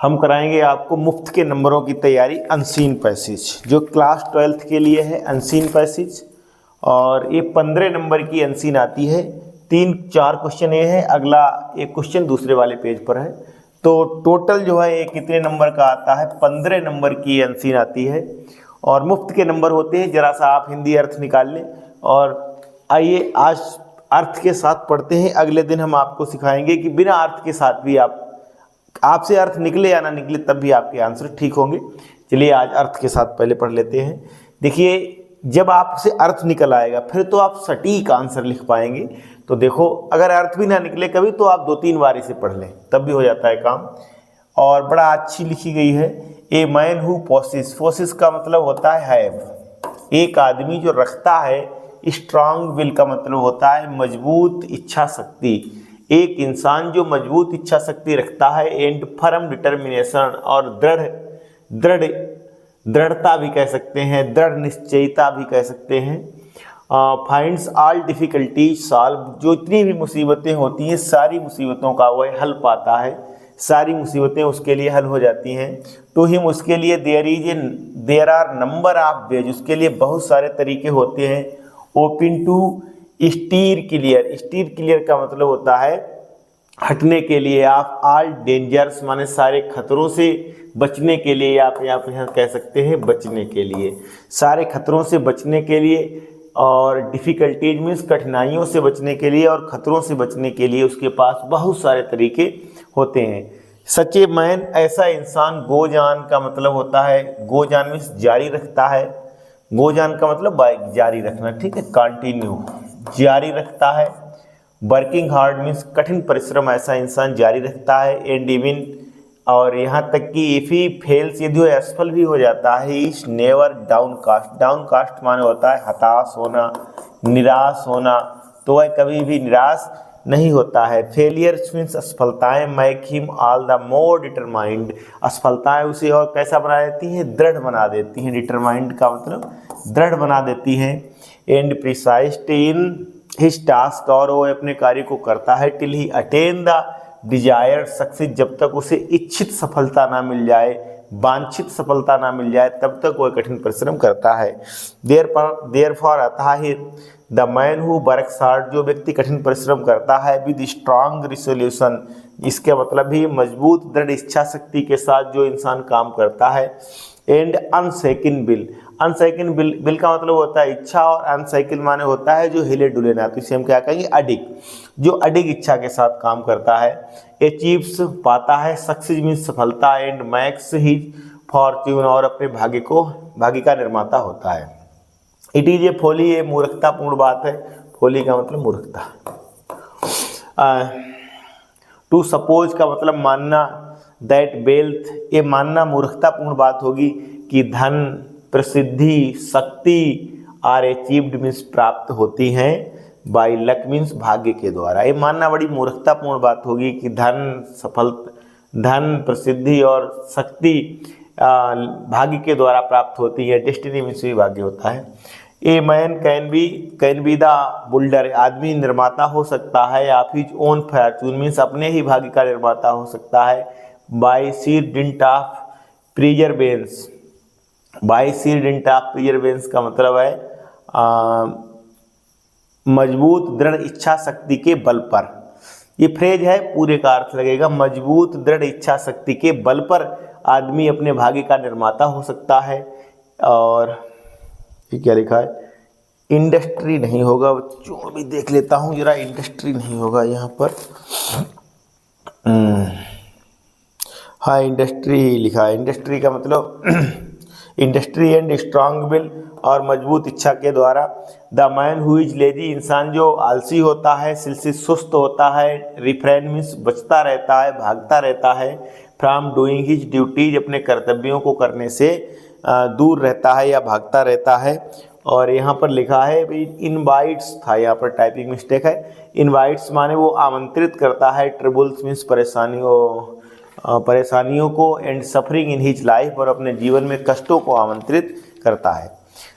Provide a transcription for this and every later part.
हम कराएंगे आपको मुफ्त के नंबरों की तैयारी अनसीन पैसेज, जो क्लास 12th के लिए है अनसीन पैसेज। और ये 15 नंबर की अनसीन आती है। 3-4 क्वेश्चन ये है, अगला एक क्वेश्चन दूसरे वाले पेज पर है। तो टोटल जो है ये कितने नंबर का आता है, 15 नंबर की अनसीन आती है। और मुफ्त के नंबर होते हैं। जरा सा आप हिंदी अर्थ निकाल लें। और आइए आज अर्थ के साथ पढ़ते हैं। अगले दिन हम आपको सिखाएंगे कि बिना अर्थ के साथ भी आपसे अर्थ निकले या ना निकले तब भी आपके आंसर ठीक होंगे। चलिए आज अर्थ के साथ पहले पढ़ लेते हैं। देखिए, जब आपसे अर्थ निकल आएगा फिर तो आप सटीक आंसर लिख पाएंगे। तो देखो, अगर अर्थ भी ना निकले कभी तो आप 2-3 बार इसे पढ़ लें, तब भी हो जाता है काम। और बड़ा अच्छी लिखी गई है। A man who possess, possess का मतलब होता है हैव। एक आदमी जो रखता है। स्ट्रांग विल का मतलब होता है मजबूत इच्छा शक्ति। एक इंसान जो मजबूत इच्छा शक्ति रखता है। एंड फर्म डिटर्मिनेशन, और दृढ़ता भी कह सकते हैं, दृढ़ निश्चयता भी कह सकते हैं। फाइंड्स ऑल डिफिकल्टीज सॉल्व, जो इतनी भी मुसीबतें होती हैं सारी मुसीबतों का वह हल पाता है, सारी मुसीबतें उसके लिए हल हो जाती हैं। टू हिम, उसके लिए there are number of ways, उसके लिए बहुत सारे तरीके होते हैं। Open to steer clear, steer clear का मतलब होता है हटने के लिए। आप ऑल डेंजर्स माने सारे खतरों से बचने के लिए, आप यहाँ कह सकते हैं बचने के लिए, सारे खतरों से बचने के लिए। और डिफ़िकल्टीज मीन्स कठिनाइयों से बचने के लिए और खतरों से बचने के लिए उसके पास बहुत सारे तरीके होते हैं। सच्चे मैन, ऐसा इंसान। गोजान का मतलब होता है, गोजान मीन्स जारी रखता है। गोजान का मतलब जारी रखना, ठीक है, कंटिन्यू, जारी रखता है। वर्किंग हार्ड मीन्स कठिन परिश्रम, ऐसा इंसान जारी रखता है। एंड इवन, और यहाँ तक कि इफ ही फेल्स, यदि वो असफल भी हो जाता है। इज नेवर डाउनकास्ट, डाउनकास्ट माने होता है हताश होना, निराश होना, तो वह कभी भी निराश नहीं होता है। फेलियर मीन्स असफलताएं make him all the more determined, असफलताएं उसे और कैसा बना देती हैं, दृढ़ बना देती हैं। डिटरमाइंड का मतलब दृढ़ बना देती हैं। And precised in his task, और वो अपने कार्य को करता है। Till he attain the desired success, जब तक उसे इच्छित सफलता ना मिल जाए, वांछित सफलता ना मिल जाए, तब तक वह कठिन परिश्रम करता है। देयरफॉर अतः he the man who works hard, जो व्यक्ति कठिन परिश्रम करता है। विद स्ट्रांग रिसोल्यूशन, इसका मतलब भी मजबूत दृढ़ इच्छा शक्ति के साथ जो इंसान काम करता है। एंड अनशेकन विल, अनशेकन विल का मतलब होता है इच्छा, और अनशेकन माने होता है जो हिले डुले ना, तो इसे हम क्या कहेंगे, अडिग, जो अडिग इच्छा के साथ काम करता है। अचीव्स, पाता है। सक्सेस मीन्स सफलता। एंड मैक्स हिज फॉर्च्यून, और अपने भाग्य का निर्माता होता है। इट इज ए फोली, ये मूर्खतापूर्ण बात है। फोली का मतलब मूर्खता। टू सपोज का मतलब मानना। दैट वेल्थ, ये मानना मूर्खतापूर्ण बात होगी कि धन, प्रसिद्धि, शक्ति आर अचीव्ड मीन्स प्राप्त होती हैं। बाय लक मीन्स भाग्य के द्वारा। ये मानना बड़ी मूर्खतापूर्ण बात होगी कि धन, प्रसिद्धि और शक्ति भाग्य के द्वारा प्राप्त होती है। डेस्टिनी मीन्स भी भाग्य होता है। A man can be the builder, आदमी निर्माता हो सकता है। आप हिज ओन फॉर्च्यून मीन्स अपने ही भाग्य का निर्माता हो सकता है। By sheer dint of perseverance, by sheer dint of perseverance का मतलब है मजबूत दृढ़ इच्छा शक्ति के बल पर। ये फ्रेज है, पूरे का अर्थ लगेगा मजबूत दृढ़ इच्छा शक्ति के बल पर आदमी अपने भाग्य का निर्माता हो सकता है। और ये क्या लिखा है, इंडस्ट्री नहीं होगा, जो भी देख लेता हूँ जरा, इंडस्ट्री नहीं होगा यहाँ पर। हाँ, इंडस्ट्री ही लिखा है। इंडस्ट्री का मतलब इंडस्ट्री एंड स्ट्रांग विल, और मजबूत इच्छा के द्वारा। The man who is lazy, इंसान जो आलसी होता है। सिलसिल, सुस्त होता है। रिफ्रेन मीन्स बचता रहता है, भागता रहता है। फ्रॉम डूइंग हिज ड्यूटीज, अपने कर्तव्यों को करने से दूर रहता है या भागता रहता है। और यहाँ पर लिखा है भाई इनवाइट्स था, यहाँ पर टाइपिंग मिस्टेक है। इनवाइट्स माने वो आमंत्रित करता है। ट्रबल्स मीन्स परेशानियों को। And suffering in his life, और अपने जीवन में कष्टों को आमंत्रित करता है।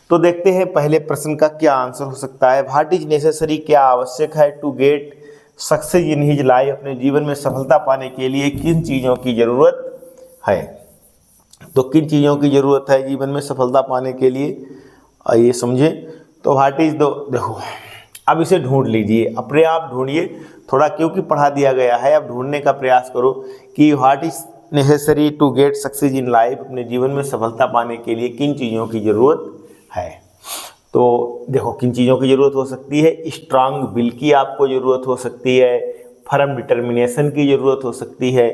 तो देखते हैं पहले प्रश्न का क्या आंसर हो सकता है। व्हाट इज नेसेसरी, क्या आवश्यक है। To get success in his life, अपने जीवन में सफलता पाने के लिए किन चीज़ों की जरूरत है। तो किन चीज़ों की ज़रूरत है जीवन में सफलता पाने के लिए, आइए समझें। तो व्हाट इज़ द, देखो अब इसे ढूंढ लीजिए, अपने आप ढूंढिए, थोड़ा क्योंकि पढ़ा दिया गया है, अब ढूंढने का प्रयास करो कि what is necessary to get success in life, अपने जीवन में सफलता पाने के लिए किन चीज़ों की ज़रूरत है। तो देखो किन चीज़ों की ज़रूरत हो सकती है, स्ट्रांग विल की आपको ज़रूरत हो सकती है, फर्म डिटर्मिनेशन की ज़रूरत हो सकती है,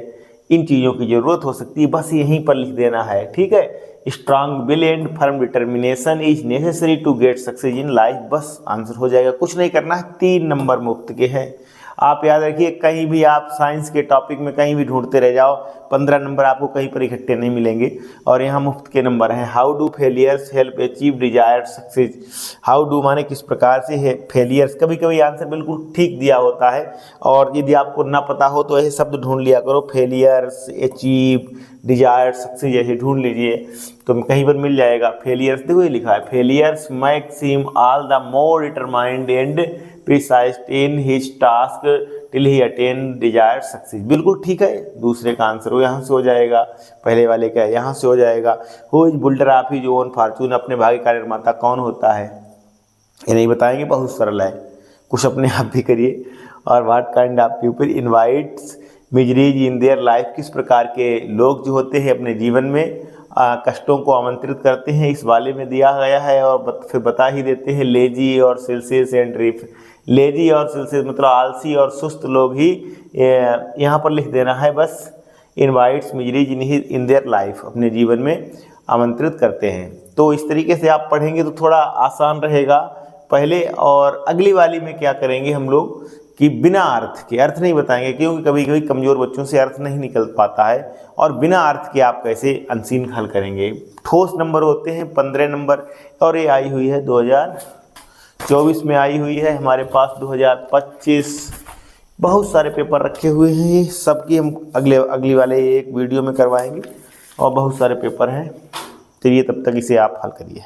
इन चीज़ों की ज़रूरत हो सकती है, बस यहीं पर लिख देना है, ठीक है। Strong will and firm determination is necessary to get success in life, बस आंसर हो जाएगा, कुछ नहीं करना है, 3 नंबर मुफ्त के हैं। आप याद रखिए, कहीं भी आप साइंस के टॉपिक में कहीं भी ढूंढते रह जाओ, 15 नंबर आपको कहीं पर इकट्ठे नहीं मिलेंगे, और यहाँ मुफ्त के नंबर हैं। How do failures help achieve desired success, how do माने किस प्रकार से है फेलियर्स, कभी कभी आंसर बिल्कुल ठीक दिया होता है, और यदि आपको ना पता हो तो ऐसे शब्द ढूंढ लिया करो, फेलियर्स, अचीव, डिजायर्ड सक्सेस, ऐसे ढूंढ लीजिए तो कहीं पर मिल जाएगा। फेलियर्स देखो ये लिखा है, failures make seem all the more determined and precise in his task till he attain desired success, बिल्कुल ठीक है, दूसरे का आंसर वो यहाँ से हो जाएगा, पहले वाले का यहाँ से हो जाएगा। Who is builder of his own Fortune, अपने भाग्य का निर्माता कौन होता है, ये नहीं बताएंगे, बहुत सरल है, कुछ अपने आप भी करिए। और what kind of people invites miseries in their life, किस प्रकार के लोग जो होते हैं अपने जीवन में कष्टों को आमंत्रित करते हैं, इस वाले में दिया गया है, और फिर बता ही देते हैं, लेजी और सेल्सियस एंड रिफ, लेजी और सेल्सियस मतलब आलसी और सुस्त लोग ही यहाँ पर लिख देना है बस, invites miseries in their life, अपने जीवन में आमंत्रित करते हैं। तो इस तरीके से आप पढ़ेंगे तो थोड़ा आसान रहेगा पहले, और अगली वाली में क्या करेंगे हम लोग कि बिना अर्थ के, अर्थ नहीं बताएंगे क्योंकि कभी कभी कमज़ोर बच्चों से अर्थ नहीं निकल पाता है, और बिना अर्थ के आप कैसे अनसीन हल करेंगे। ठोस नंबर होते हैं 15 नंबर, और ये आई हुई है 2024 में आई हुई है, हमारे पास 2025 बहुत सारे पेपर रखे हुए हैं, सबकी हम अगली वाले एक वीडियो में करवाएंगे, और बहुत सारे पेपर हैं। चलिए तब तक इसे आप हल करिए।